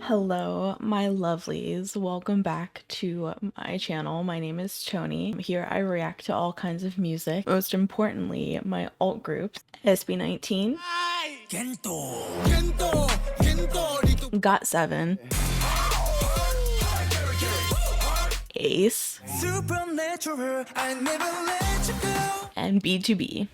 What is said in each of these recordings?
Hello, my lovelies. Welcome back to my channel. My name is Tony. Here I react to all kinds of music, most importantly, my alt groups SB19, Got 7, Ace, and B2B.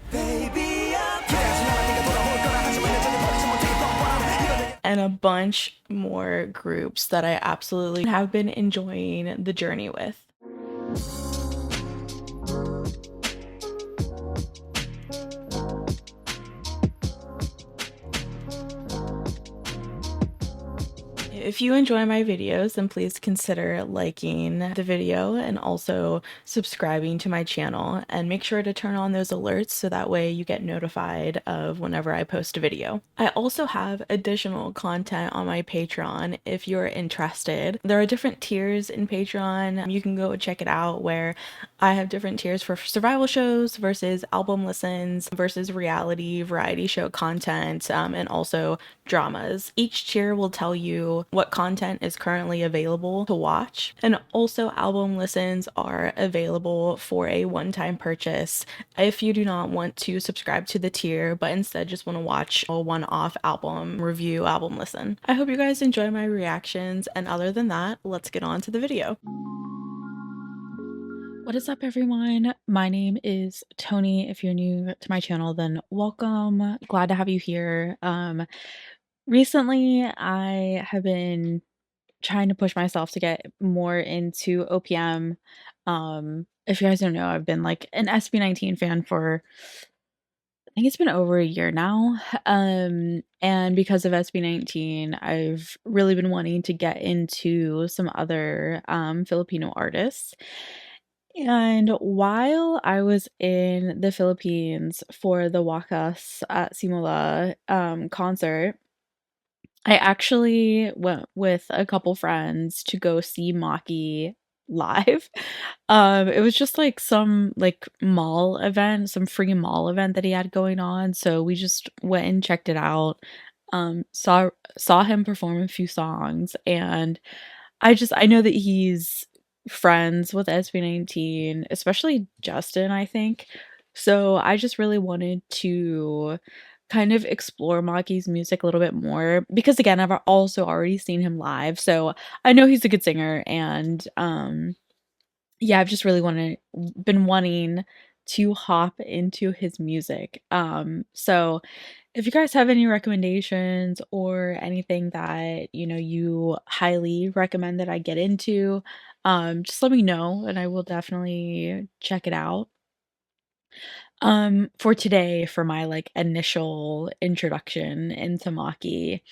And a bunch more groups that I absolutely have been enjoying the journey with. If you enjoy my videos, then please consider liking the video and also subscribing to my channel, and make sure to turn on those alerts so that way you get notified of whenever I post a video. I also have additional content on my Patreon if you're interested. There are different tiers in Patreon. You can go check it out, where I have different tiers for survival shows versus album listens versus reality variety show content, and also dramas. Each tier will tell you what content is currently available to watch, and also album listens are available for a one-time purchase if you do not want to subscribe to the tier but instead just want to watch a one-off album review, album listen. I hope you guys enjoy my reactions, and other than that, let's get on to the video. What is up, everyone? My name is Tony. If you're new to my channel, then welcome. Glad to have you here. Recently I have been trying to push myself to get more into OPM. If you guys don't know, I've been like an SB19 fan for, I think it's been over a year now. And because of SB19, I've really been wanting to get into some other Filipino artists. And while I was in the Philippines for the Wakas at Simula concert, I actually went with a couple friends to go see Maki live. It was just like some like mall event, some free mall event that he had going on. So we just went and checked it out. Saw him perform a few songs, and I know that he's friends with SB19, especially Justin, I think. So I just really wanted to kind of explore Maki's music a little bit more, because again, I've also already seen him live. So I know he's a good singer, and yeah, I've just really been wanting to hop into his music. So if you guys have any recommendations or anything that, you highly recommend that I get into, just let me know and I will definitely check it out. For today, for my like initial introduction into Maki,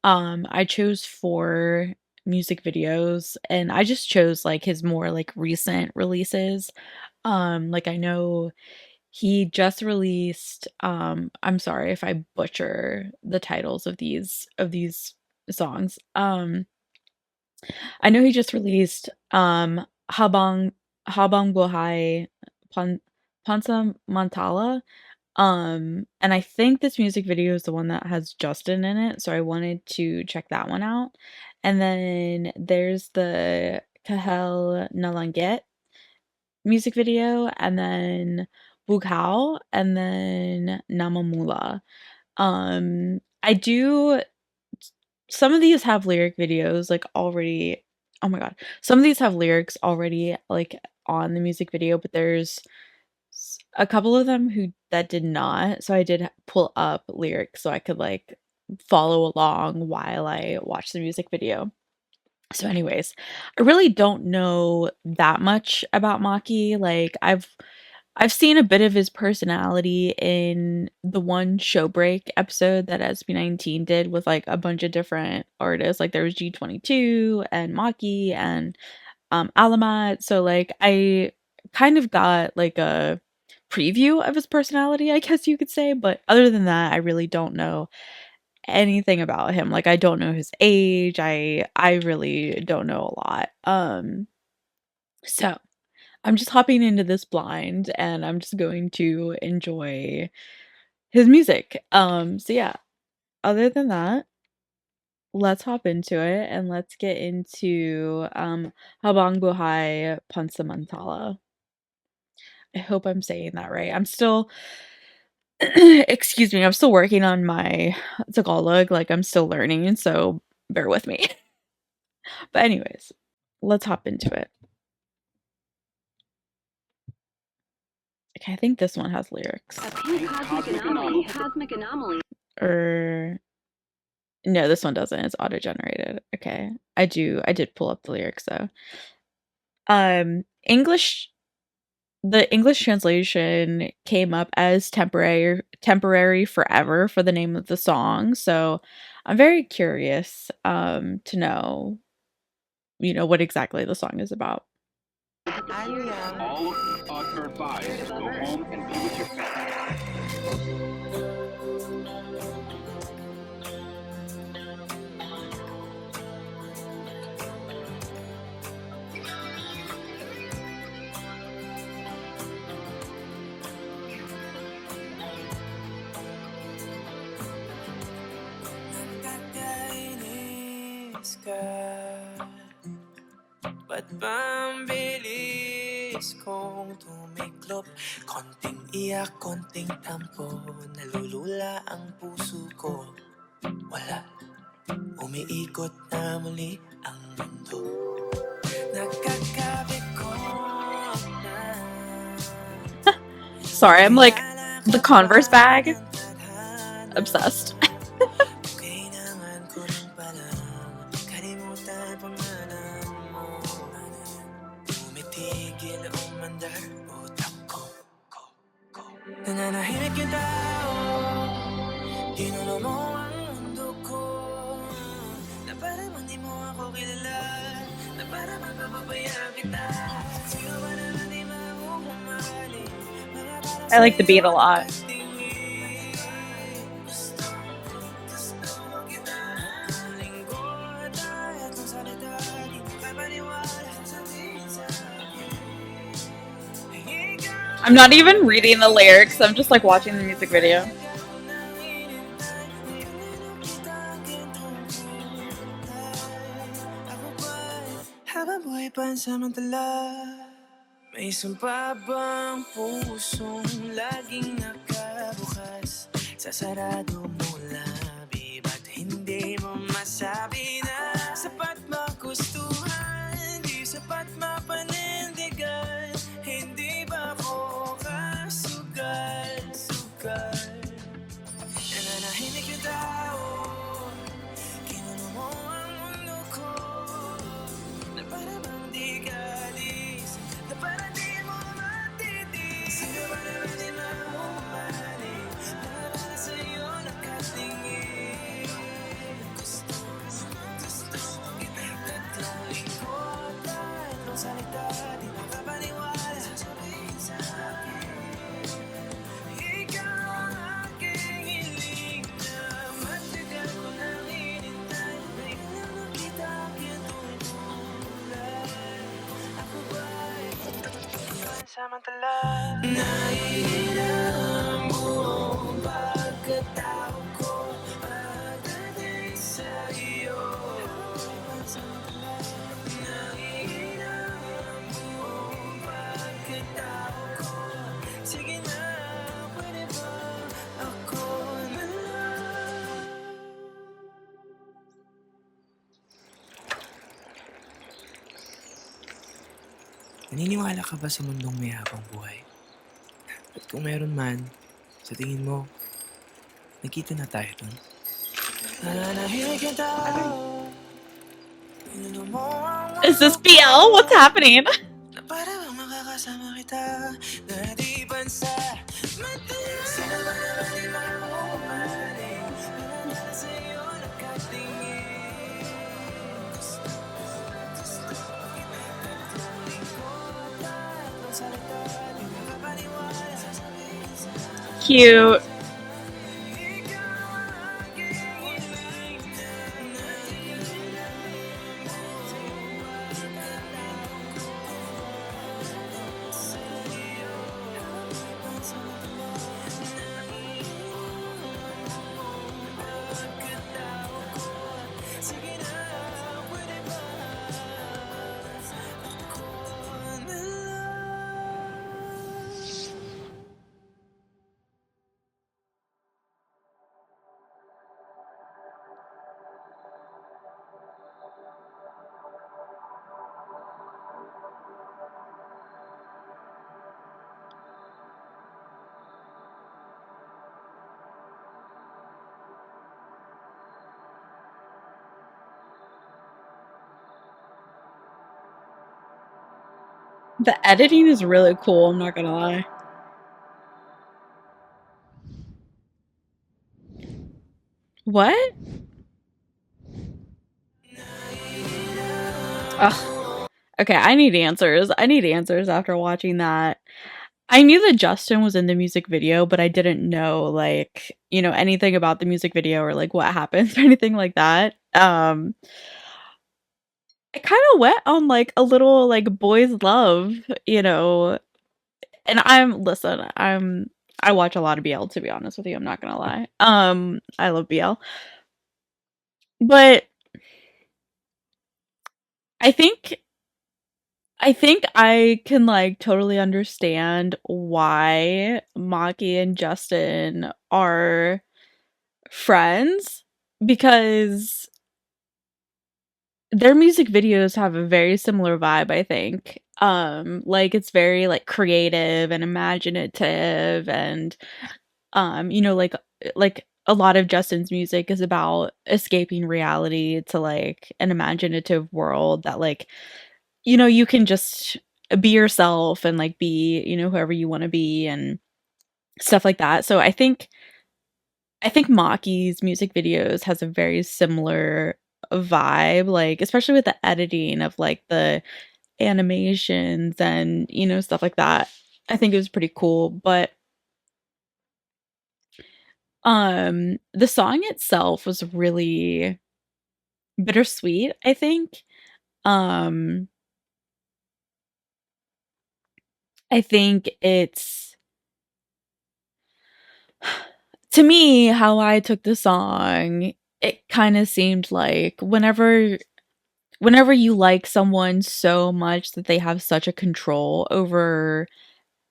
I chose 4 music videos, and I just chose like his more like recent releases. Like I know he just released, I'm sorry if I butcher the titles of these songs. I know he just released habangbuhay, pan pansamantala. And I think this music video is the one that has Justin in it, so I wanted to check that one out. And then there's the Kahel na Langit music video, and then Bughaw, and then Namumula. I do Some of these have lyric videos like already. Oh my god. Some of these have lyrics already like on the music video, but there's a couple of them who that did not. So I did pull up lyrics so I could like follow along while I watch the music video. So anyways, I really don't know that much about Maki. Like I've seen a bit of his personality in the one Showbreak episode that SB19 did with like a bunch of different artists. Like there was G22 and Maki and Alamat. So like I kind of got like a preview of his personality, I guess you could say, but other than that, I really don't know anything about him. Like I don't know his age. I really don't know a lot. So I'm just hopping into this blind, and I'm just going to enjoy his music. So yeah, other than that, let's hop into it and let's get into habangbuhay pansamantala. I hope I'm saying that right. I'm still excuse me, I'm still working on my Tagalog, like, I'm still learning, so bear with me. But anyways, let's hop into it. Okay, I think this one has lyrics. A pink cosmic anomaly. Or no, this one doesn't. It's auto-generated. Okay. I did pull up the lyrics though. English the English translation came up as temporary forever for the name of the song. So I'm very curious to know, what exactly the song is about. All of us are advised to go home and be with your family. Ba't bang bilis kong tumiklop? Konting iyak, konting tampo, nalulula ang puso ko. Wala, umiikot na muli ang mundo. Nagkakabit ko na. Sorry, I'm like the Converse bag. Obsessed. Nananahimik yung tao, ginulo mo ang mundo ko, na parang hindi mo ako kilala, na parang mapapabayaan kita. Sino ba naman di mamumahali? I like the beat a lot. I'm not even reading the lyrics, I'm just like watching the music video. Habangbuhay pansamantala, may sumpa bang pusong laging nakabukas? Sa sarado mo labi, ba't hindi mo masabi na sapat magustuhan, di sapat mapanindigan? Hindi ba ako kasugal? Nananahimik yung tao, kinulo mo ang mundo ko, na parang di ka alis, na parang di mo matitis. Sino ba naman di mamumali, para sa'yo nakatingin? Gusto kita, tatlong lingkod, tatlong salita, di makapaniwala, sasabihin sa akin. Ikaw ang aking hiling na matagal ko nang hinintay, na ikaw lang nakita aking tungkulay. Ako ba'y pansamantala? Nahihirang buong pagkatao ko pagdating sa iyo. Pansamantala. Nahihirang buong pagkatao ko. Sige na, pwede ba ako na lang? Naniniwala ka ba sa mundong may habang buhay? At kung meron man, sa tingin mo, nagkita na tayo dun? Nananahimik yung tao, pinuno mo ang Is this BL? What's happening? na para bang makakasama kita, na di bansa mataya. Sino ba naman di mamumali, para sa'yo nakatingin? Gusto kita, tatlong lingkod, tatlong salita, di makapaniwala, sasabihin sa akin. Cute. The editing is really cool, I'm not gonna lie. What? Ugh. Okay, I need answers. I need answers after watching that. I knew that Justin was in the music video, but I didn't know like, anything about the music video or like what happens or anything like that. I kind of went on like a little like boys love, you know. And I watch a lot of BL to be honest with you, I'm not gonna lie. I love BL. But I think I think I can like totally understand why Maki and Justin are friends because their music videos have a very similar vibe, I think. Like it's very like creative and imaginative and like a lot of Justin's music is about escaping reality to like an imaginative world that like you can just be yourself and like be, whoever you want to be and stuff like that. So I think Maki's music videos has a very similar vibe, like especially with the editing of like the animations and stuff like that. I think it was pretty cool, but the song itself was really bittersweet, I think. Um I think it's to me how I took the song, it kind of seemed like whenever you like someone so much that they have such a control over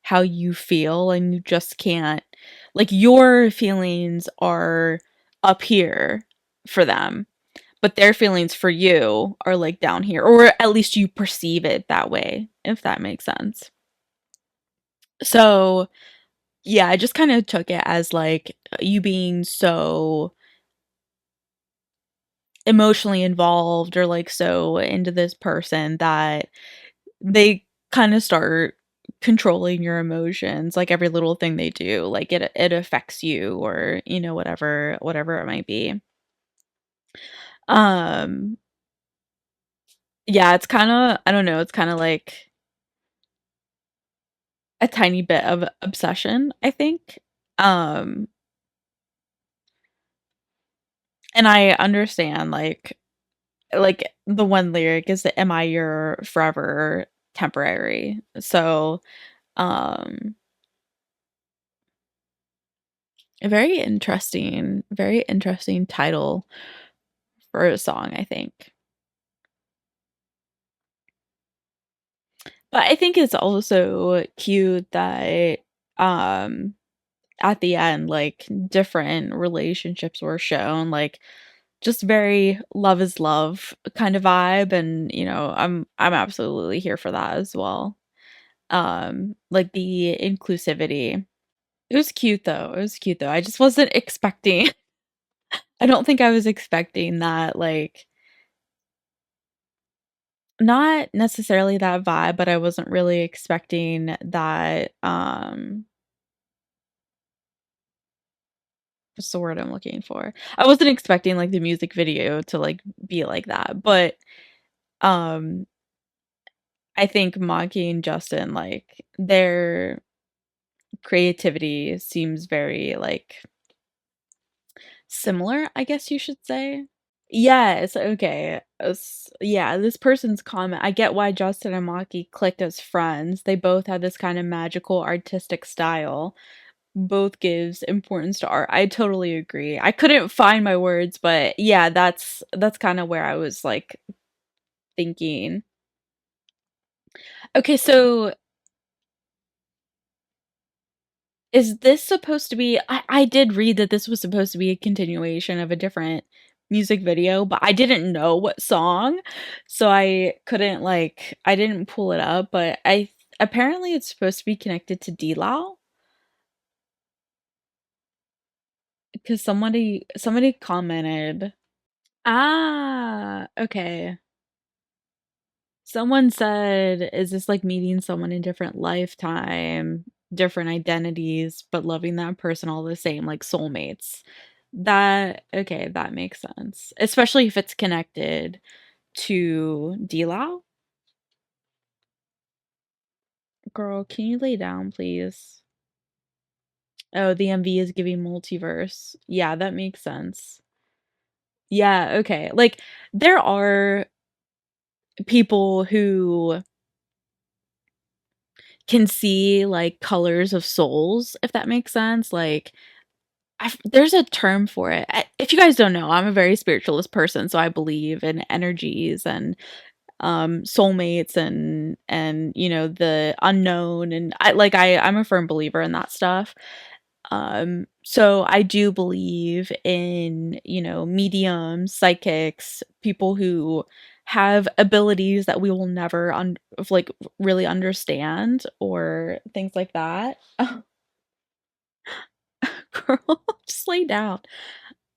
how you feel and you just can't like your feelings are up here for them, but their feelings for you are like down here, or at least you perceive it that way, if that makes sense. So, yeah, I just kind of took it as like you being so emotionally involved or like so into this person that they kind of start controlling your emotions, like every little thing they do, like it affects you or whatever it might be. Um yeah, it's kind of I don't know, it's kind of like a tiny bit of obsession, I think. Um and I understand like the one lyric is am I your forever temporary. So, um a very interesting title for a song, I think. But I think it's also cute that um at the end like different relationships were shown, like just very love is love kind of vibe, and I'm absolutely here for that as well. Like the inclusivity. It was cute though. It was cute though. I just wasn't expecting I don't think I was expecting that like not necessarily that vibe, but I wasn't really expecting that, what's the word I'm looking for? I wasn't expecting, like, the music video to, like, be like that, but, um, I think Maki and Justin, like, their creativity seems very, like, similar, I guess you should say. Yes, okay. Yeah, this person's comment. I get why Justin and Maki clicked as friends. They both had this kind of magical artistic style. Both gives importance to art. I totally agree. I couldn't find my words, but yeah, that's kind of where I was like thinking. Okay, so is this supposed to be I did read that this was supposed to be a continuation of a different music video, but I didn't know what song, so I didn't pull it up, but I apparently it's supposed to be connected to D-Lao because somebody commented. Ah, okay. Someone said, "Is this like meeting someone in different lifetime, different identities, but loving that person all the same, like soulmates?" That okay, that makes sense. Especially if it's connected to Dilau. Girl, can you lay down, please? Oh, the MV is giving multiverse. Yeah, that makes sense. Yeah, okay. Like, there are people who can see like colors of souls, if that makes sense. Like, there's a term for it. If you guys don't know, I'm a very spiritualist person, so I believe in energies and soulmates and you know the unknown and I'm a firm believer in that stuff. So I do believe in, you know, mediums, psychics, people who have abilities that we will never like really understand or things like that. Girl, just lay down.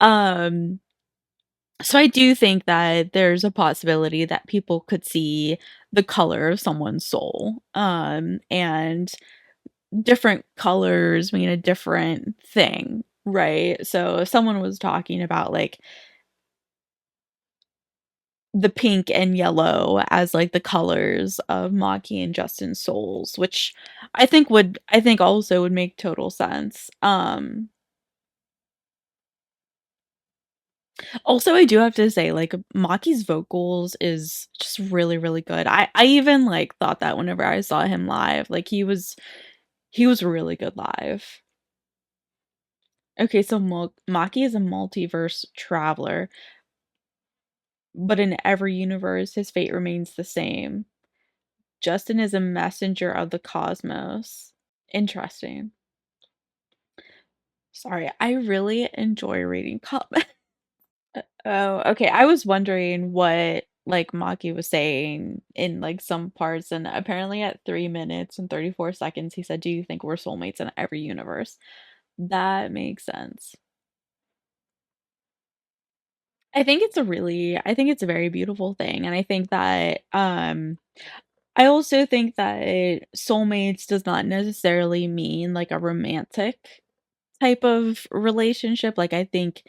Um, so I do think that there's a possibility that people could see the color of someone's soul. And different colors mean a different thing, right? So if someone was talking about like the pink and yellow as like the colors of Maki and Justin's souls, which I think also would make total sense. Also I do have to say like Maki's vocals is just really really good. I even like thought that whenever I saw him live, like he was really good live. Okay, so Maki is a multiverse traveler, but in every universe, his fate remains the same. Justin is a messenger of the cosmos. Interesting. Sorry, I really enjoy reading comments. Oh, okay. I was wondering what like Maki was saying in like some parts, and apparently at 3 minutes and 34 seconds, he said, "Do you think we're soulmates in every universe?" That makes sense. I think it's a very beautiful thing, and I think that I also think that soulmates does not necessarily mean like a romantic type of relationship. Like I think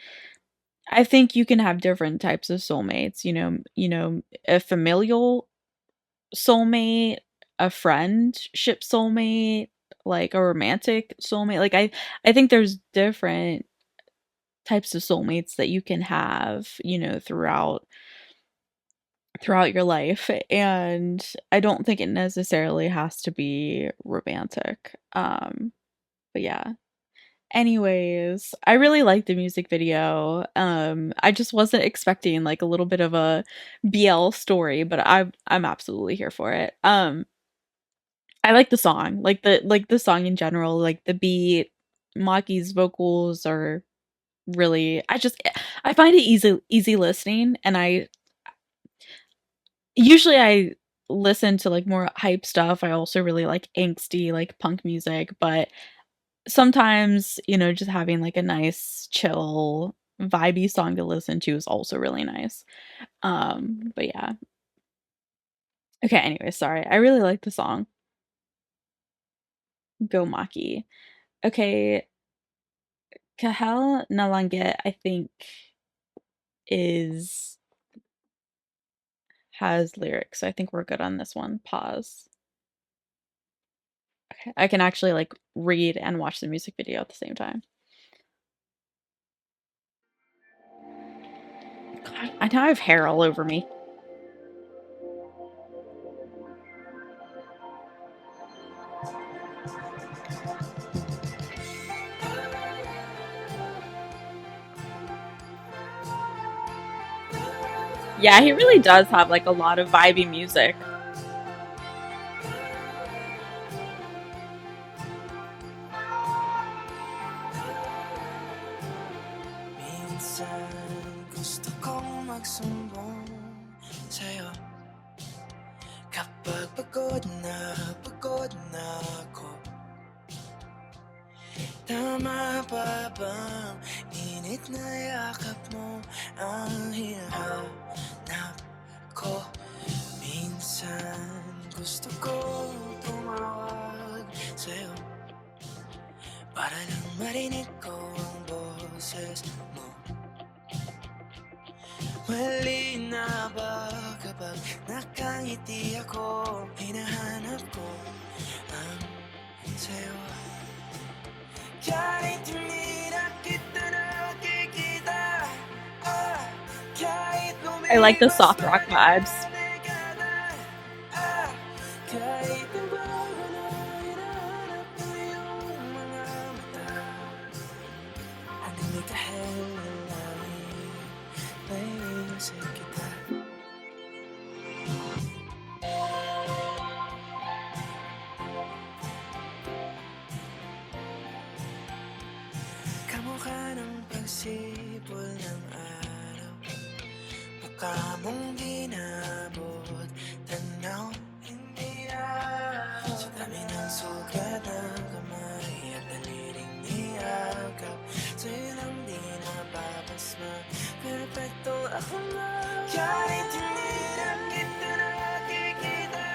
you can have different types of soulmates, you know, a familial soulmate, a friendship soulmate, like a romantic soulmate. I think there's different types of soulmates that you can have, you know, throughout your life, and I don't think it necessarily has to be romantic. But yeah. Anyways, I really liked the music video. I just wasn't expecting like a little bit of a BL story, but I'm absolutely here for it. I like the song, like the song in general, like the beat, Maki's vocals are really I find it easy listening, and I listen to like more hype stuff. I also really like angsty like punk music, but sometimes, you know, just having like a nice chill vibey song to listen to is also really nice. But yeah. Okay, anyway, sorry. I really like the song. Go Maki. Okay, Kahel na Langit, I think is has lyrics. So I think we're good on this one. Pause. Okay. I can actually like read and watch the music video at the same time. God, I now have hair all over me. Yeah, he really does have like a lot of vibey music. Minsan gusto kong magsumbong sa'yo kapag pagod na ako. Tama ba bang init na yakap mo ang hinahanap ko? Minsan minsan gusto ko tumawag sa'yo para lang marinig ko ang boses mo. Mali na ba kapag nakangiti ako? Hinahanap ko ang sa'yo. Kahit hindi na kita nakikita, kahit I like the lumipas soft pa rock rin ang vibes. dekada, kahit ang bago na hinahanap ko yung mga mata. Hanggang may kahel na langit, naiisip kita. Kamukha ng pagsipol ng araw, mukha mong ginabot, tanaw, hindi sa dami ng sugat ng kamay at daliling niyakap, sa'yo lang di napapasma, perfecto ako nga. Kahit hindi na kita nakikita,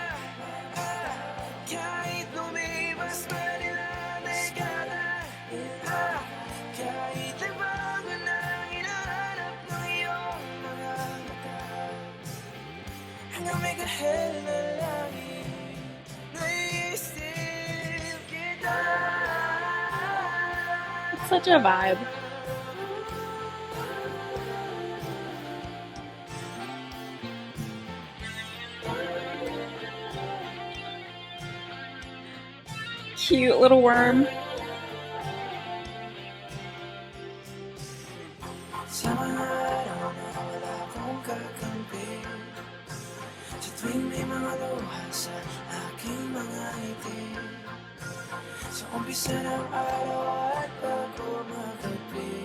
kahit lumipas pa rin ang dekada, kahit nagbago na hinahanap ng iyong mga mata, hanggang may kahel na langit, naiisip kita. It's such a vibe. Cute little worm. Sa mga araw na wala akong kakampi, sa tuwing may mga luha sa aking mga ngiti, sa umpisa ng araw at bago magabi,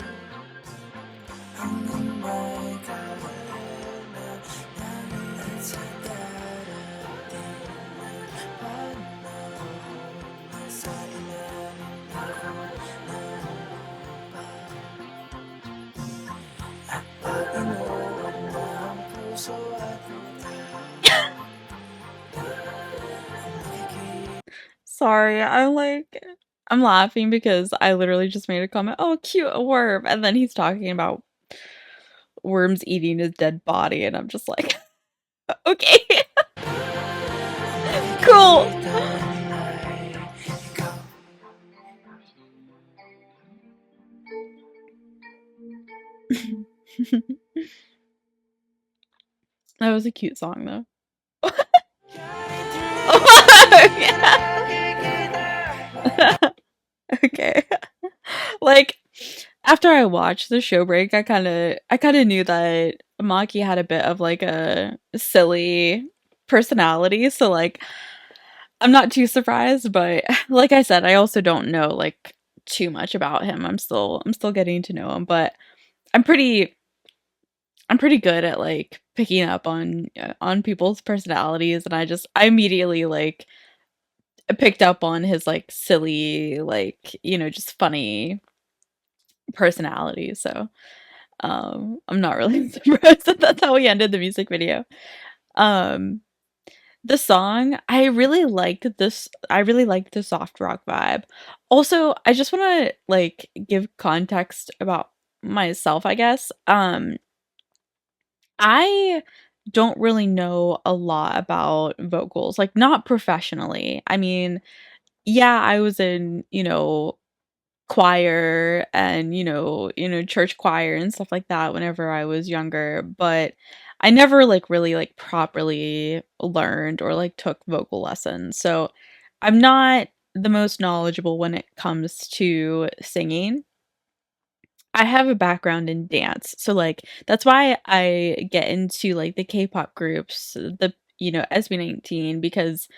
hanggang may kahel na langit sa darating na panahon, nasa ilalim ako ng lupa. At pag inuod na ang puso at mata, ang nakikita. Sorry, I'm laughing because I literally just made a comment, "Oh, cute, a worm," and then he's talking about worms eating his dead body, and I'm just like, "Okay, cool." That was a cute song, though. Okay. Like, after I watched the show break, I kinda knew that Maki had a bit of, like, a silly personality, so, like, I'm not too surprised, but like I said, I also don't know, like, too much about him. I'm still getting to know him, but I'm pretty I'm pretty good at, like, picking up on people's personalities, and I immediately, like, picked up on his, like, silly, like, just funny personality, so, I'm not really surprised that that's how he ended the music video. Um, the song, I really liked the soft rock vibe. Also, I just wanna, like, give context about myself, I guess. I don't really know a lot about vocals, like, not professionally. I mean, yeah, I was in, choir and, church choir and stuff like that whenever I was younger, but I never, like, really, like, properly learned or, like, took vocal lessons, so I'm not the most knowledgeable when it comes to singing. I have a background in dance, so, like, that's why I get into, like, the K-pop groups, the SB19 because,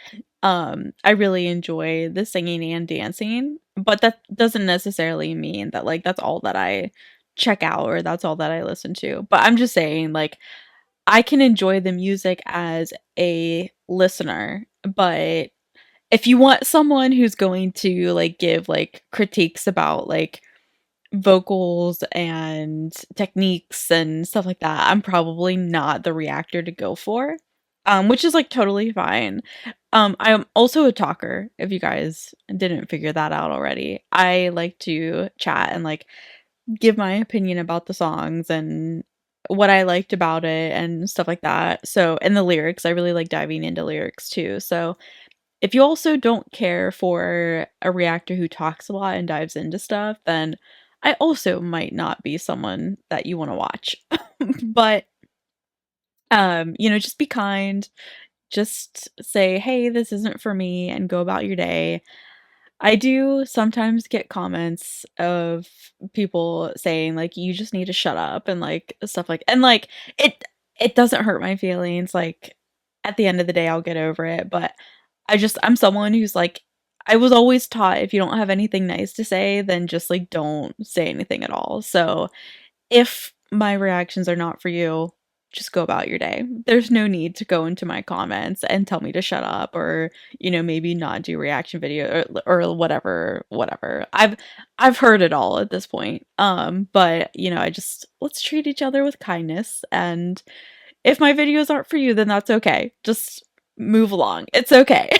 I really enjoy the singing and dancing, but that doesn't necessarily mean that, like, that's all that I check out or that's all that I listen to, but I'm just saying, like, I can enjoy the music as a listener, but if you want someone who's going to, like, give, like, critiques about, like, vocals and techniques and stuff like that, I'm probably not the reactor to go for. which is, like, totally fine. I'm also a talker, if you guys didn't figure that out already. I like to chat and, like, give my opinion about the songs and what I liked about it and stuff like that. So and the lyrics, I really like diving into lyrics too. So if you also don't care for a reactor who talks a lot and dives into stuff, then I also might not be someone that you wanna watch. But, just be kind, just say, "Hey, this isn't for me," and go about your day. I do sometimes get comments of people saying, like, "You just need to shut up," and, like, stuff like and, like, it it doesn't hurt my feelings, like, at the end of the day, I'll get over it, but I'm someone who's, like I was always taught if you don't have anything nice to say, then just, like, don't say anything at all, so if my reactions are not for you, just go about your day. There's no need to go into my comments and tell me to shut up or, maybe not do reaction video or whatever. I've heard it all at this point. But, I just let's treat each other with kindness, and if my videos aren't for you, then that's okay. Just move along. It's okay.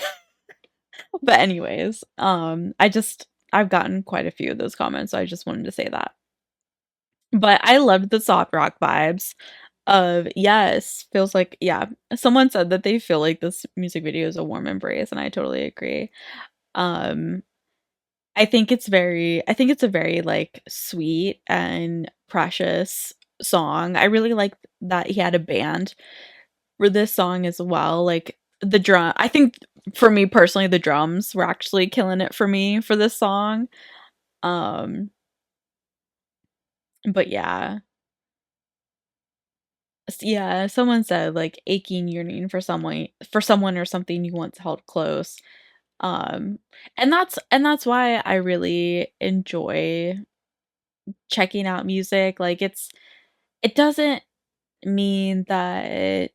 But anyways, I've gotten quite a few of those comments, so I just wanted to say that. But I loved the soft rock vibes of yes, feels like yeah. Someone said that they feel like this music video is a warm embrace, and I totally agree. Um, I think it's a very, like, sweet and precious song. I really like that he had a band for this song as well, like, I think for me personally, the drums were actually killing it for me for this song. Um, but yeah. Yeah, someone said, like, aching yearning for someone or something you once held close. Um, and that's why I really enjoy checking out music. Like, it doesn't mean that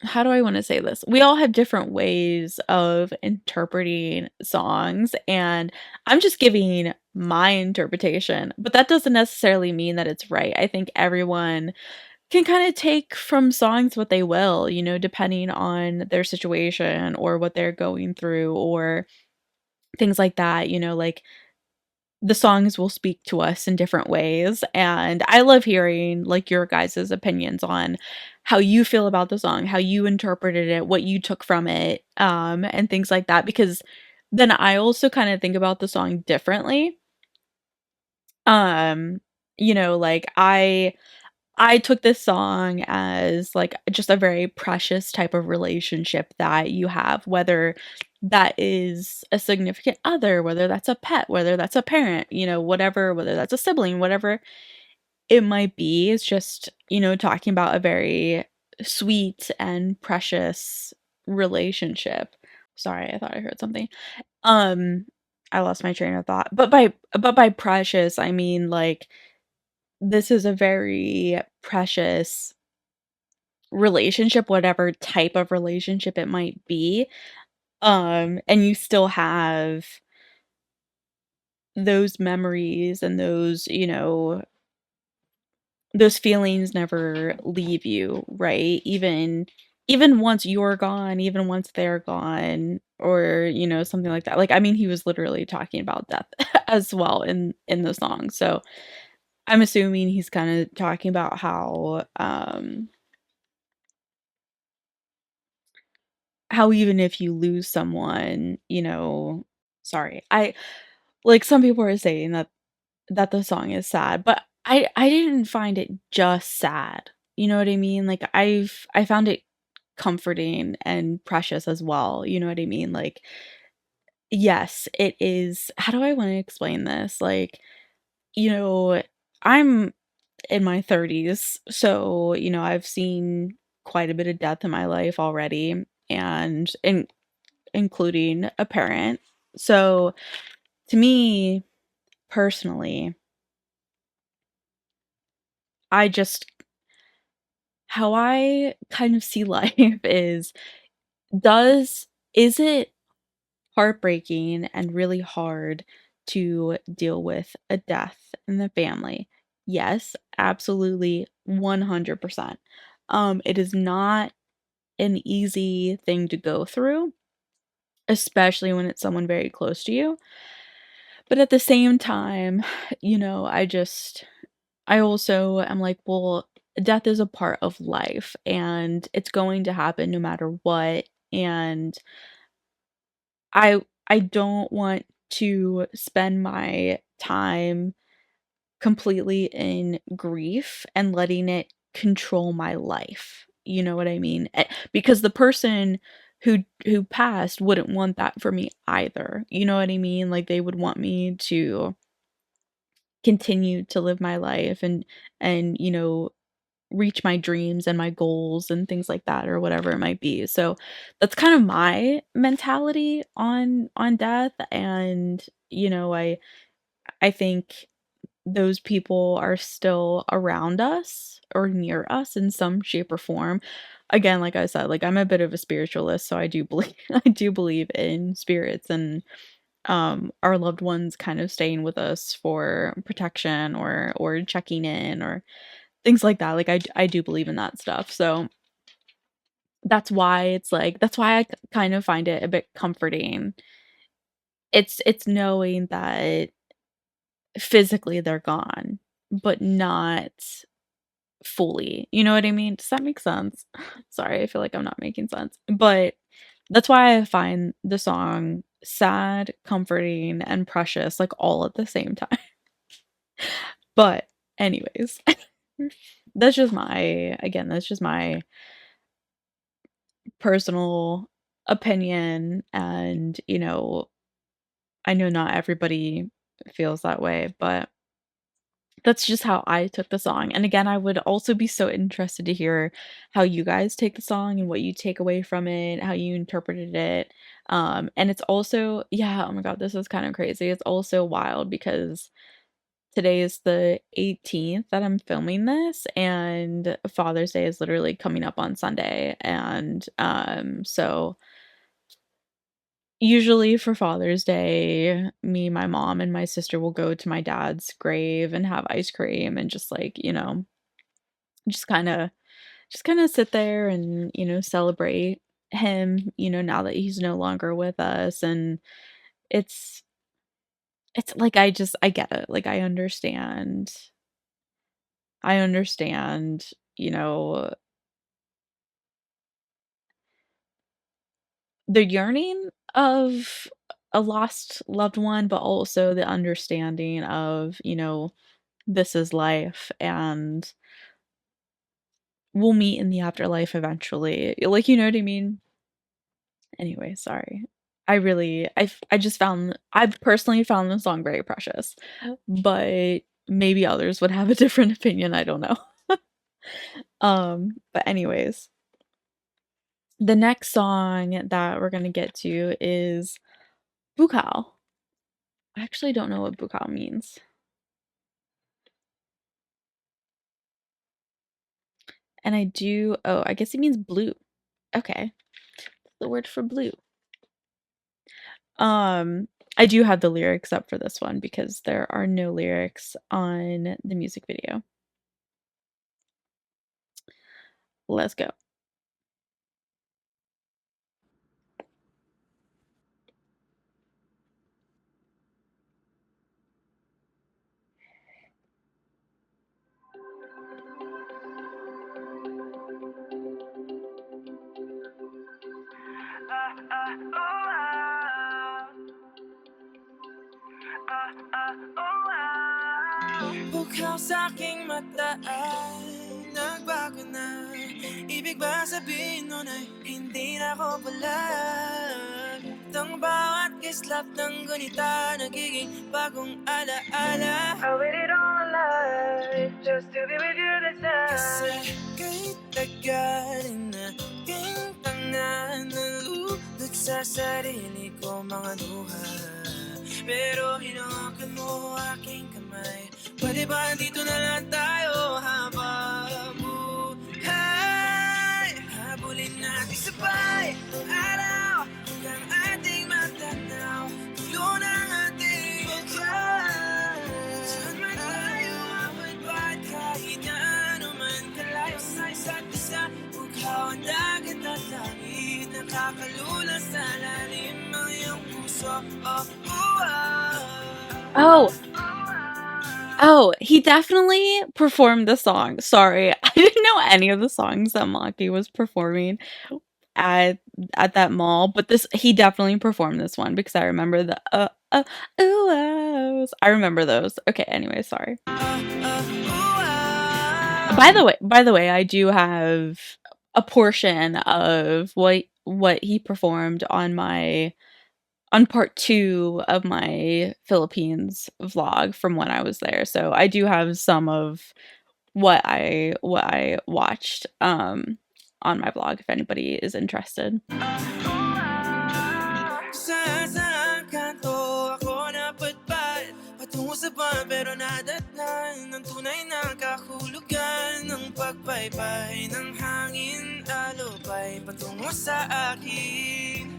how do I wanna say this? We all have different ways of interpreting songs, and I'm just giving my interpretation, but that doesn't necessarily mean that it's right. I think everyone can kinda take from songs what they will, depending on their situation or what they're going through or things like that, like, the songs will speak to us in different ways, and I love hearing, like, your guys' opinions on how you feel about the song, how you interpreted it, what you took from it, and things like that, because then I also kinda think about the song differently. Um, like, I took this song as, like, just a very precious type of relationship that you have, whether that is a significant other, whether that's a pet, whether that's a parent, whatever, whether that's a sibling, whatever it might be. It's just, talking about a very sweet and precious relationship. Sorry, I thought I heard something. Um, I lost my train of thought. But by precious, I mean, like, this is a very precious relationship, whatever type of relationship it might be, and you still have those memories and those feelings never leave you, right? Even once you're gone, even once they're gone, or, something like that. Like, I mean, he was literally talking about death as well in the song, so I'm assuming he's kinda talking about how even if you lose someone, sorry, like, some people are saying that the song is sad, but I didn't find it just sad, you know what I mean? Like, I found it comforting and precious as well, you know what I mean? Like, yes, it is how do I wanna explain this? Like, you know, I'm in my 30s, so, I've seen quite a bit of death in my life already, and including a parent. So, to me, personally, I just how I kind of see life does is it heartbreaking and really hard to deal with a death in the family? Yes, absolutely 100%. It is not an easy thing to go through, especially when it's someone very close to you. But at the same time, I also am like, well, death is a part of life and it's going to happen no matter what. And I don't want to spend my time completely in grief and letting it control my life. You know what I mean? Because the person who passed wouldn't want that for me either. You know what I mean? Like they would want me to continue to live my life and reach my dreams and my goals and things like that or whatever it might be. So that's kind of my mentality on death and I think those people are still around us or near us in some shape or form. Again, like I said, like I'm a bit of a spiritualist, so I do believe I do believe in spirits and our loved ones kind of staying with us for protection or checking in or things like that. Like I do believe in that stuff. So that's why I kind of find it a bit comforting. It's knowing that physically they're gone, but not fully. You know what I mean? Does that make sense? Sorry, I feel like I'm not making sense. But that's why I find the song sad, comforting, and precious, like all at the same time. But anyways, that's just my personal opinion and, I know not everybody feels that way, but that's just how I took the song, and again, I would also be so interested to hear how you guys take the song and what you take away from it, how you interpreted it, and it's also yeah, oh my god, this is kinda crazy, it's also wild because today is the 18th that I'm filming this, and Father's Day is literally coming up on Sunday, and, so usually for Father's Day, me, my mom, and my sister will go to my dad's grave and have ice cream and just, like, just kinda sit there and, celebrate him, now that he's no longer with us, and it's like, I get it, like, I understand, you know, the yearning of a lost loved one, but also the understanding of, this is life and we'll meet in the afterlife eventually. Like, you know what I mean? Anyway, sorry. I personally found the song very precious, but maybe others would have a different opinion, I don't know. But anyways, the next song that we're gonna get to is Bughaw. I actually don't know what Bughaw means. And I guess it means blue. Okay. The word for blue. Um, I do have the lyrics up for this one because there are no lyrics on the music video. Let's go. Bughaw sa'king mata ay nagbago na. Ibig ba sabihin nun ay hindi na ako palag? Ang bawat kislap ng gunita nagiging bagong alaala. I waited all my life just to be with you this time. Kasi kahit tagalin na aking tanga, nalulog sa sarili ko mga luha. Pero hinawakan mo aking kamay. Pwede ba dito na lang tayo habang buhay? Habulin natin sabay ang araw hanggang ating matanaw. Tulo ng ating bughaw. Saan man tayo, apat ba't kahit na ano man kalayo sa isa't isa. nakakalula sa lalim ng iyong puso. Oh, oh, he definitely performed the song. Sorry, I didn't know any of the songs that Maki was performing at that mall, but this he definitely performed this one because I remember the ooh ahs. I remember those. Okay, anyway, sorry. By the way, I do have a portion of what he performed on my on part 2 of my Philippines vlog from when I was there. So I do have some of what I watched on my vlog if anybody is interested. Sa kanto ako napatpat patungo sa buwan pero nadatnan ng tunay na kahulugan ng pagpaypay ng hangin alupay patungo sa akin.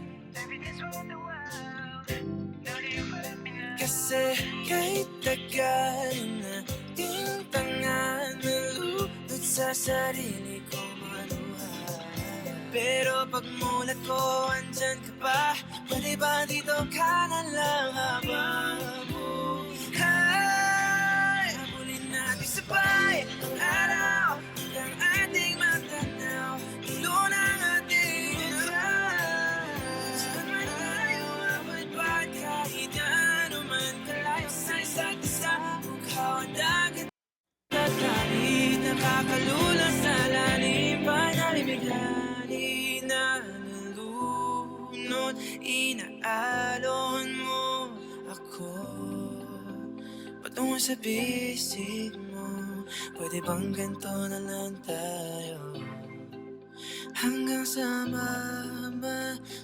Kasi kahit tagal na ting tanga nalulod sa sarili ko pero pagmulat ko, andyan ka pa. Pwede ba dito ka na lang habang buhay? Habulin natin sabay ang araw hanggang ating matanaw. Tulo ng ating lahat. Saan man tayo abad-bad kahit ano man kalayo sa isa't isa. Bughaw ang dagat at langit nakakalula sa lalim pa nalimiglan. Nalulunod, inaalon mo ako patungo sa bisig mo. Pwede bang ganito na lang tayo hanggang sa mamatay?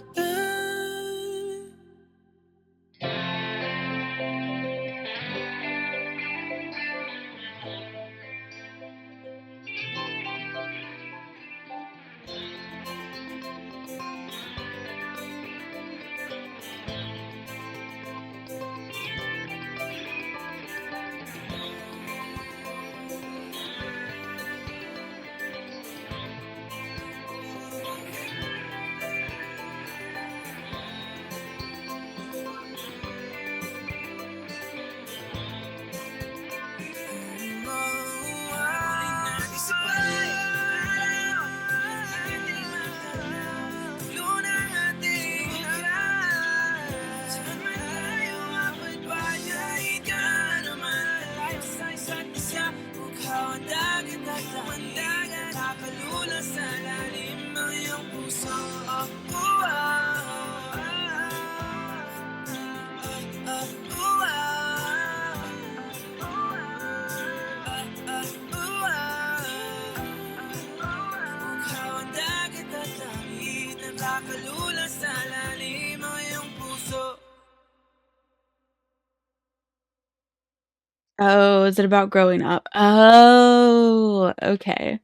Oh, is it about growing up? Oh, okay.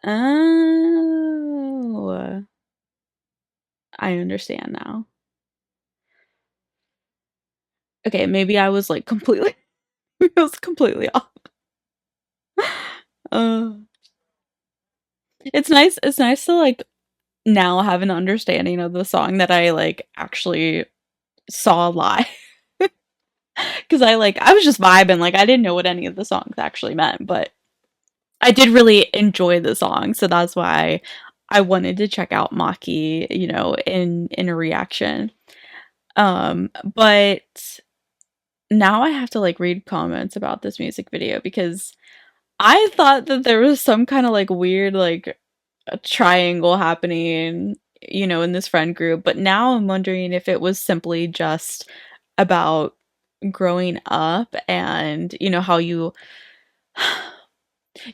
Oh, I understand now. Okay, maybe I was like completely, I was completely off. Uh, it's nice to like now have an understanding of the song that I like actually saw live. Because I was just vibing, like I didn't know what any of the songs actually meant, but I did really enjoy the song, so that's why I wanted to check out Maki, you know, in a reaction. But now I have to like read comments about this music video because I thought that there was some kind of like weird like a triangle happening, you know, in this friend group, but now I'm wondering if it was simply just about growing up and you know how you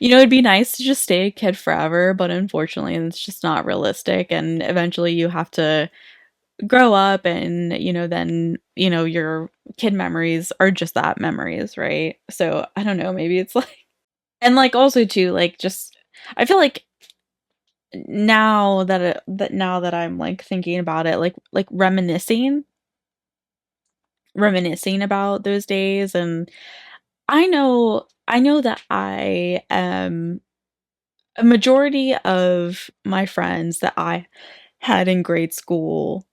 know it'd be nice to just stay a kid forever, but unfortunately it's just not realistic and eventually you have to grow up and you know then you know your kid memories are just that memories, right? So I don't know, maybe it's like and like also too like just I feel like now that I'm like thinking about it like reminiscing about those days and I know that a majority of my friends that I had in grade school,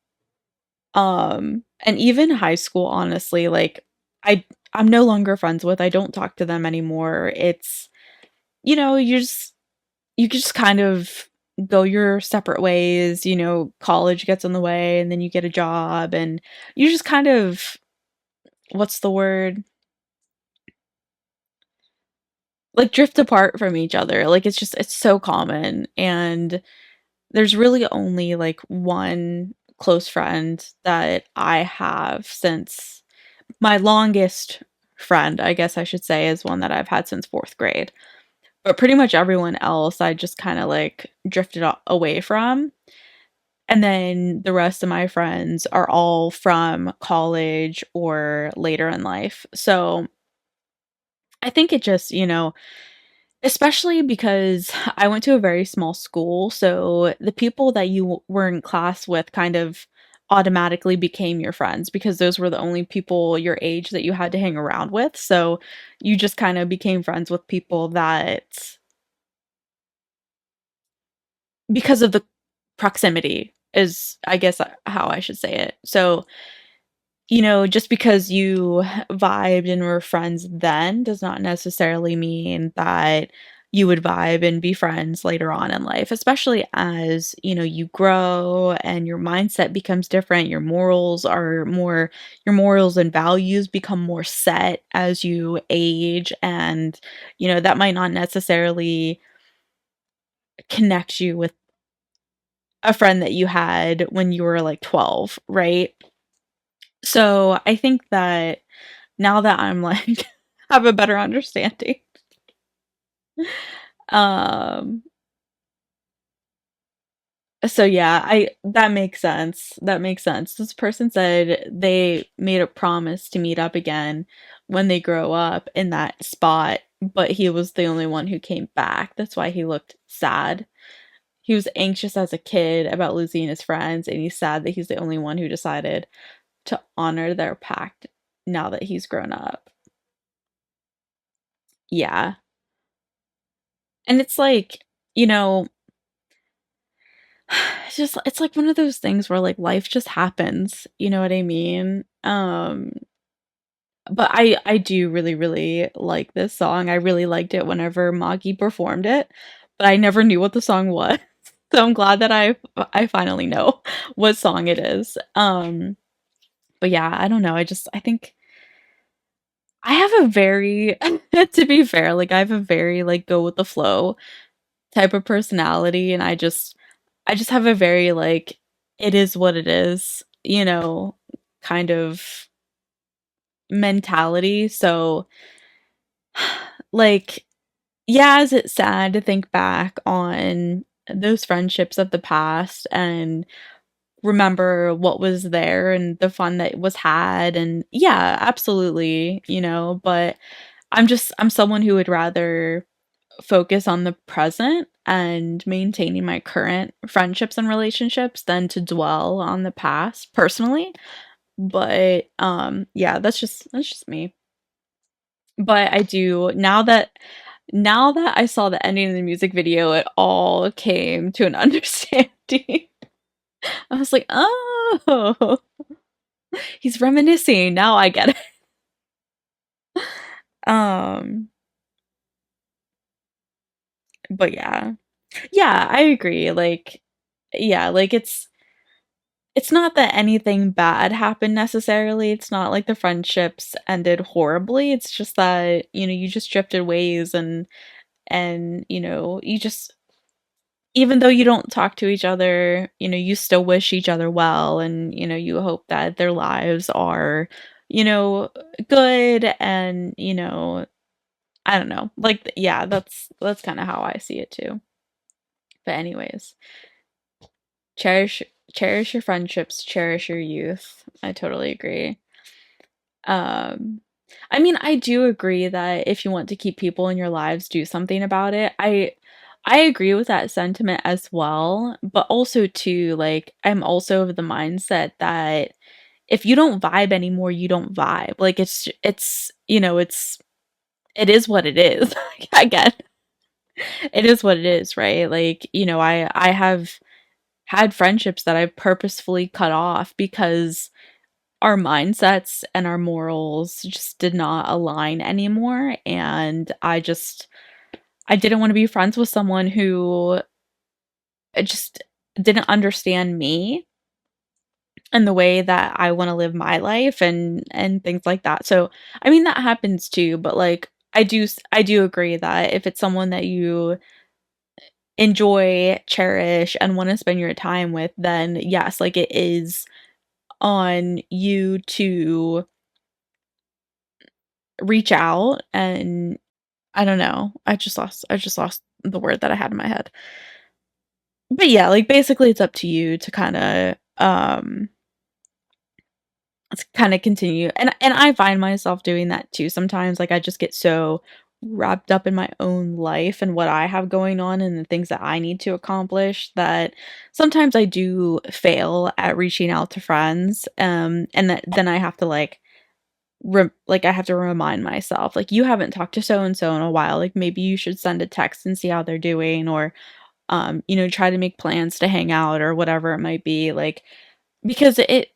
and even high school, honestly, like, I I'm no longer friends with, I don't talk to them anymore. It's, you just kind of go your separate ways, college gets in the way, and then you get a job, and you just kind of, what's the word? Like, drift apart from each other. Like, it's so common, and there's really only, like, one close friend that I have since my longest friend, I guess I should say, is one that I've had since 4th grade. But pretty much everyone else, I just kinda, like, drifted a away from. And then the rest of my friends are all from college or later in life. So, I think it just, especially because I went to a very small school, so the people that you were in class with kind of automatically became your friends because those were the only people your age that you had to hang around with. So, you just kind of became friends with people that because of the proximity is, I guess, how I should say it. So, just because you vibed and were friends then does not necessarily mean that you would vibe and be friends later on in life, especially as, you grow and your mindset becomes different. Your morals and values become more set as you age. And, that might not necessarily connect you with a friend that you had when you were like 12, right? So I think that now that I'm like have a better understanding, um, so yeah, I that makes sense. That makes sense. This person said they made a promise to meet up again when they grow up in that spot, but he was the only one who came back. That's why he looked sad. He was anxious as a kid about losing his friends, and he's sad that he's the only one who decided to honor their pact now that he's grown up. Yeah. And it's like, you know, it's like one of those things where like life just happens, you know what I mean? But I do really, really like this song. I really liked it whenever Maki performed it, but I never knew what the song was. So I'm glad that I finally know what song it is. But yeah, I don't know. I think I have a very to be fair, like I have a very like go with the flow type of personality, and I just have a very like it is what it is, kind of mentality. So like yeah, is it sad to think back on those friendships of the past and remember what was there and the fun that was had, and yeah, absolutely, but I'm someone who would rather focus on the present and maintaining my current friendships and relationships than to dwell on the past personally. But yeah, that's just me. But I do now that I saw the ending of the music video, it all came to an understanding. I was like, "Oh, he's reminiscing. Now I get it." Um, but yeah. Yeah, I agree. Like, yeah, like it's not that anything bad happened necessarily. It's not like the friendships ended horribly. It's just that, you just drifted ways, and you just even though you don't talk to each other, you still wish each other well, and you hope that their lives are, you know, good, and I don't know. Like yeah, that's kind of how I see it too. But anyways, cherish cherish your friendships, cherish your youth. I totally agree. Um, I mean, I do agree that if you want to keep people in your lives, do something about it. I agree with that sentiment as well, but also too, like I'm also of the mindset that if you don't vibe anymore, you don't vibe. Like it is what it is. Again, it is what it is, right? Like, I have had friendships that I've purposefully cut off because our mindsets and our morals just did not align anymore, and I didn't want to be friends with someone who just didn't understand me and the way that I want to live my life and things like that. So, I mean that happens too, but like I do agree that if it's someone that you enjoy, cherish, and want to spend your time with, then yes, like it is on you to reach out. And I don't know. I just lost the word that I had in my head. But yeah, like basically it's up to you to kind of continue. And I find myself doing that too sometimes. Like I just get so wrapped up in my own life and what I have going on and the things that I need to accomplish that sometimes I do fail at reaching out to friends. And that then I have to like I have to remind myself like you haven't talked to so and so in a while, like maybe you should send a text and see how they're doing, or you know, try to make plans to hang out or whatever it might be, like because it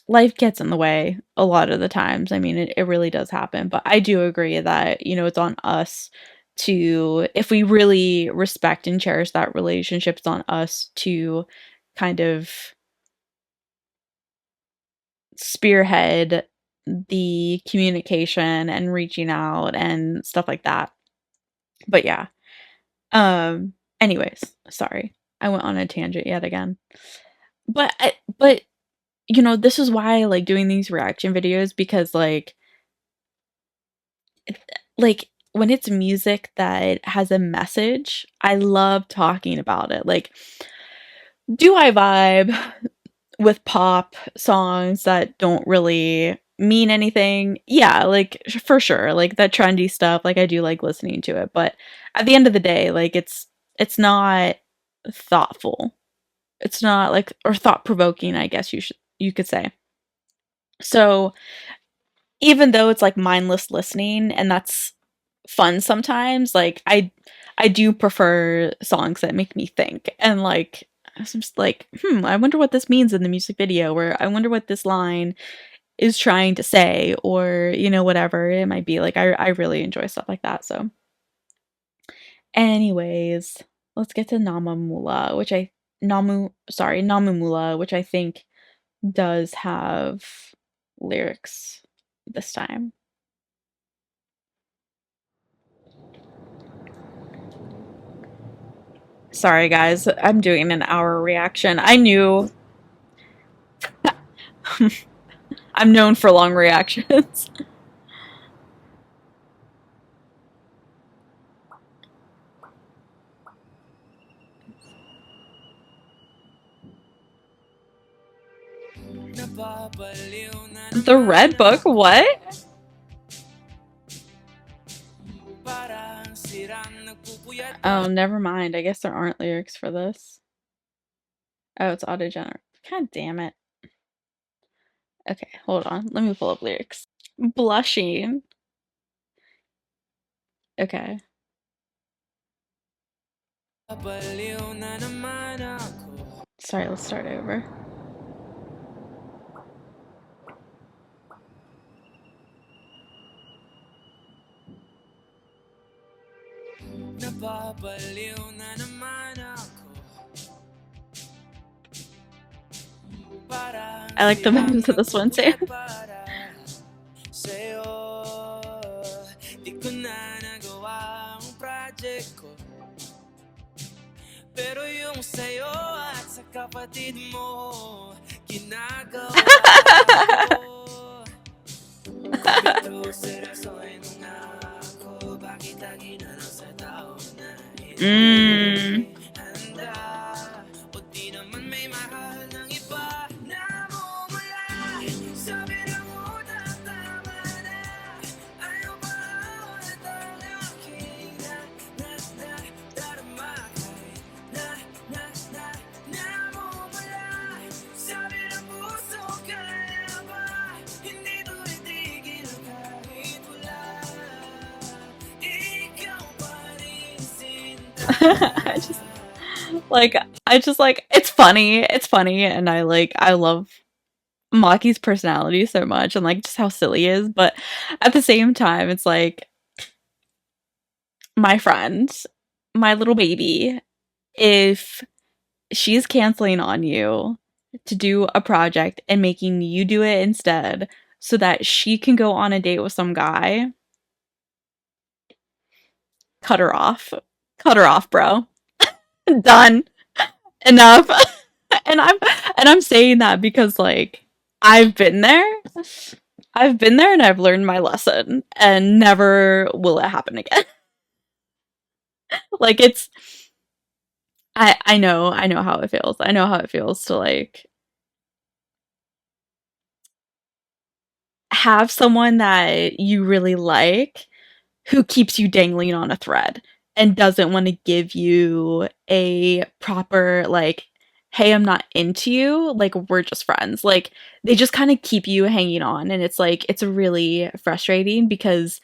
life gets in the way a lot of the times. I mean, it really does happen, but I do agree that, you know, it's on us to, if we really respect and cherish that relationship, it's on us to kind of spearhead the communication and reaching out and stuff like that. But yeah. Anyways, sorry. I went on a tangent yet again. But you know, this is why I like doing these reaction videos because like when it's music that has a message, I love talking about it. Like, do I vibe with pop songs that don't really mean anything? Yeah, like for sure. Like that trendy stuff, like I do like listening to it, but at the end of the day, like it's not thoughtful. It's not like or thought provoking, I guess you could say. So, even though it's like mindless listening and that's fun sometimes, like I do prefer songs that make me think and like I'm just like, I wonder what this means in the music video, or I wonder what this line is trying to say, or you know, whatever it might be. Like I really enjoy stuff like that. So anyways, let's get to Namumula, which I think does have lyrics this time. Sorry guys, I'm doing an hour reaction. I knew I'm known for long reactions. The Red Book? What? Oh, never mind. I guess there aren't lyrics for this. Oh, it's auto-generate. God damn it. Okay, hold on. Let me pull up lyrics. Blushing. Okay. Sorry, let's start over. I like the vibes to this one too. Pero yung sayo at sa kapatid mo ginagawa ko. Pero seryosoy nung ako, bakit lagi na lang sa tao na hindi handa, o di naman may mahal ng iba. Namumula, sabi na mo tama na, ayaw ba ulit ang aking darama kay namumula, sabi ng puso kaya ba, hindi to itigil kahit wala, ikaw pa rin sinta. I just like, it's It's funny, and I love Maki's personality so much and like just how silly he is, but at the same time, it's like my friend, my little baby, if she's canceling on you to do a project and making you do it instead so that she can go on a date with some guy, cut her off. Cut her off, bro. Done. Enough. and I'm saying that because like I've been there. I've been there and I've learned my lesson and never will it happen again. Like it's I know how it feels. I know how it feels to like have someone that you really like who keeps you dangling on a thread and doesn't want to give you a proper like hey, I'm not into you, like we're just friends. Like they just kind of keep you hanging on and it's like it's really frustrating because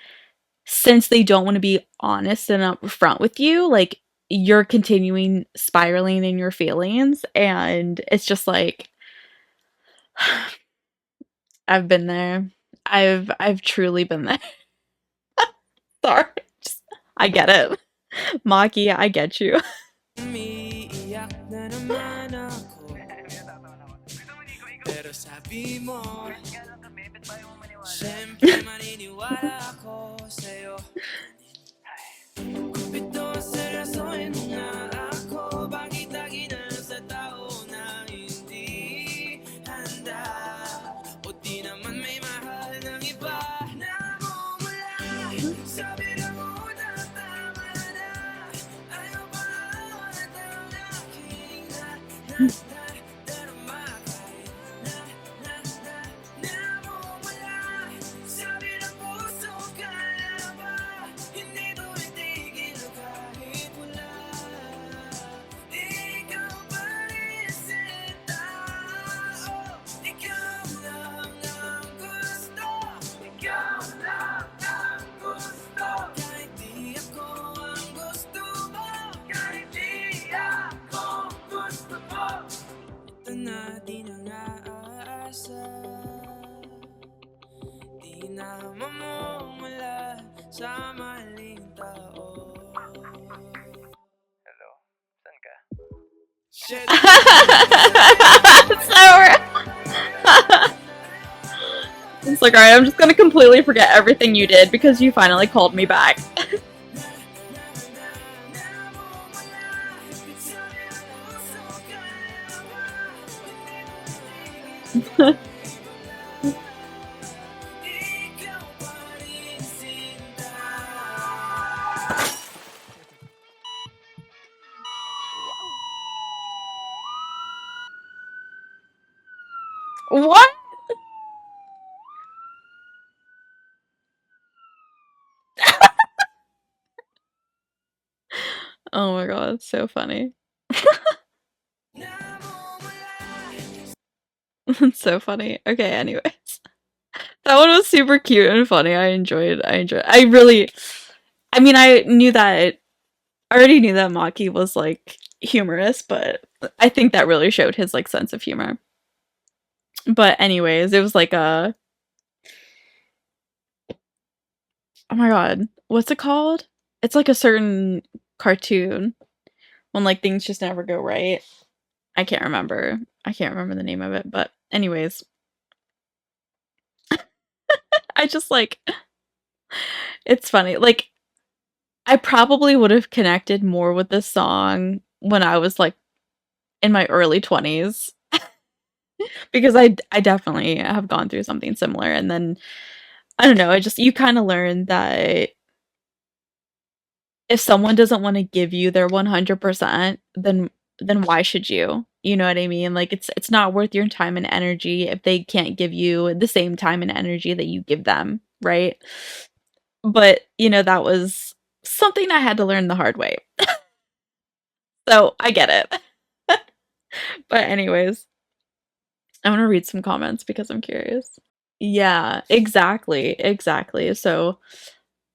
since they don't want to be honest and upfront with you, like you're continuing spiraling in your feelings and it's just like I've been there. I've truly been there. Sorry. Just, I get it. Maki, I get you. Umiiyak na naman ako. Pero sabi mo, siyempre maniniwala ako sa'yo. Kupito seryosohin mo nga ako. Bakit lagi na lang sa tao na hindi handa? O di naman may mahal ng iba. Namumula, sabi na mo na tama na. Ayaw pa at ang aking darama. Namumula, sabi ng puso ka na ba? Hindi to itigil kahit wala. Ikaw pa rin sinta. Ikaw lang ang gusto. Ikaw lang ang gusto. Kahit di ako ang gusto mo. Kahit di ako gusto mo. Ito na di na nga aasa. Di na mamumula sa maling tao. Hello, saan ka? Shit! So it's like, alright, I'm just gonna completely forget everything you did because you finally called me back. What? Oh my god, it's so funny. It's so funny. Okay, anyways. That one was super cute and funny. I really I mean I already knew that Maki was like humorous, but I think that really showed his like sense of humor. But anyways, it was like a oh my god, what's it called? It's like a certain cartoon when like things just never go right. I can't remember. I can't remember the name of it, but anyways, I just like it's funny. Like I probably would have connected more with this song when I was like in my early 20s because I definitely have gone through something similar and then I don't know, I just you kind of learn that if someone doesn't want to give you their 100%, then why should you? You know what I mean? Like it's not worth your time and energy if they can't give you the same time and energy that you give them, right? But, you know, that was something I had to learn the hard way. So, I get it. But anyways, I'm gonna read some comments because I'm curious. Yeah, exactly, exactly. So,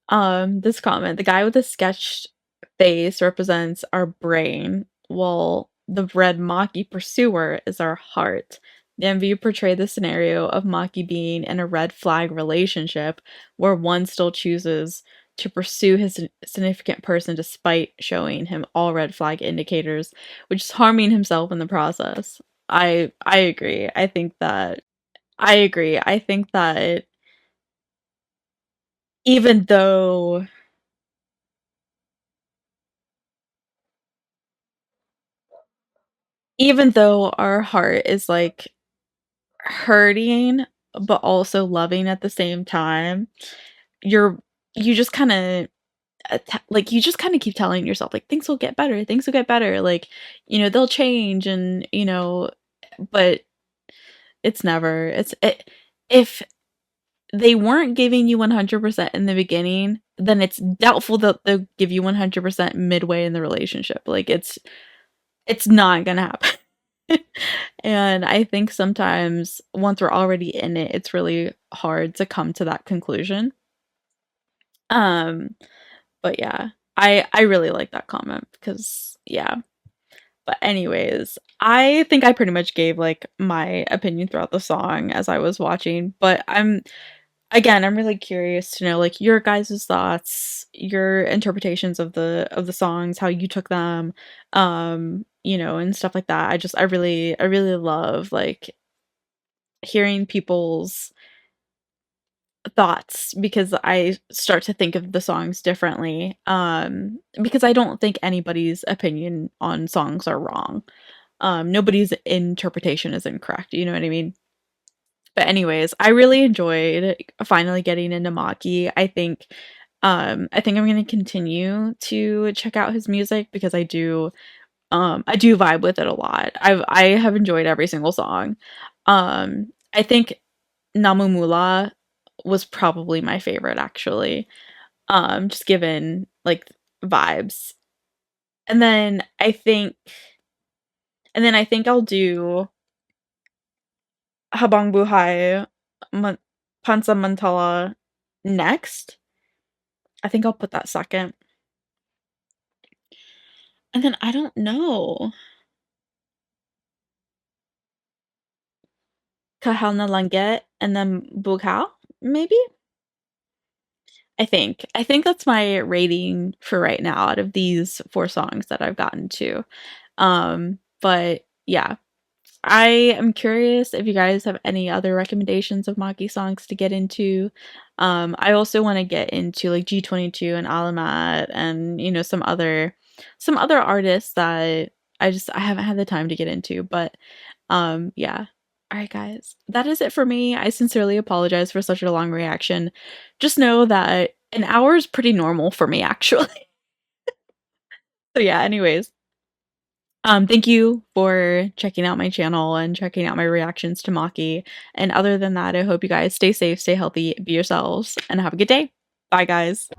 this comment, the guy with the sketched face represents our brain, while The red Maki pursuer is our heart. The MV portrayed the scenario of Maki being in a red flag relationship where one still chooses to pursue his significant person despite showing him all red flag indicators, which is harming himself in the process. I agree. I agree. I think that even though even though our heart is like hurting but also loving at the same time, you're you just kind of like you just kind of keep telling yourself like things will get better, things will get better, like they'll change, and but it's never if they weren't giving you 100% in the beginning, then it's doubtful that they'll give you 100% midway in the relationship. Like it's not gonna happen. And I think sometimes once we're already in it, it's really hard to come to that conclusion. Um, but yeah, I really like that comment because yeah. But anyways, I think I pretty much gave like my opinion throughout the song as I was watching, but I'm really curious to know like your guys' thoughts, your interpretations of the songs, how you took them, and stuff like that. I really love like hearing people's thoughts because I start to think of the songs differently. Because I don't think anybody's opinion on songs are wrong. Nobody's interpretation is incorrect, you know what I mean? But anyways, I really enjoyed finally getting into Maki. I think I'm gonna continue to check out his music because I do vibe with it a lot. I have enjoyed every single song. I think Namumula was probably my favorite actually. Just given like vibes. And then I think I think I'll do habangbuhay man pansamantala next. I think I'll put that second. And then I don't know. Kahel na Langit and then Bughaw, maybe? I think that's my rating for right now out of these 4 songs that I've gotten to. But yeah, I am curious if you guys have any other recommendations of Maki songs to get into. I also want to get into like G22 and Alamat and some other artists that I haven't had the time to get into. But yeah. All right, guys, that is it for me. I sincerely apologize for such a long reaction. Just know that an hour is pretty normal for me, actually. So yeah. Anyways, thank you for checking out my channel and checking out my reactions to Maki. And other than that, I hope you guys stay safe, stay healthy, be yourselves, and have a good day. Bye, guys.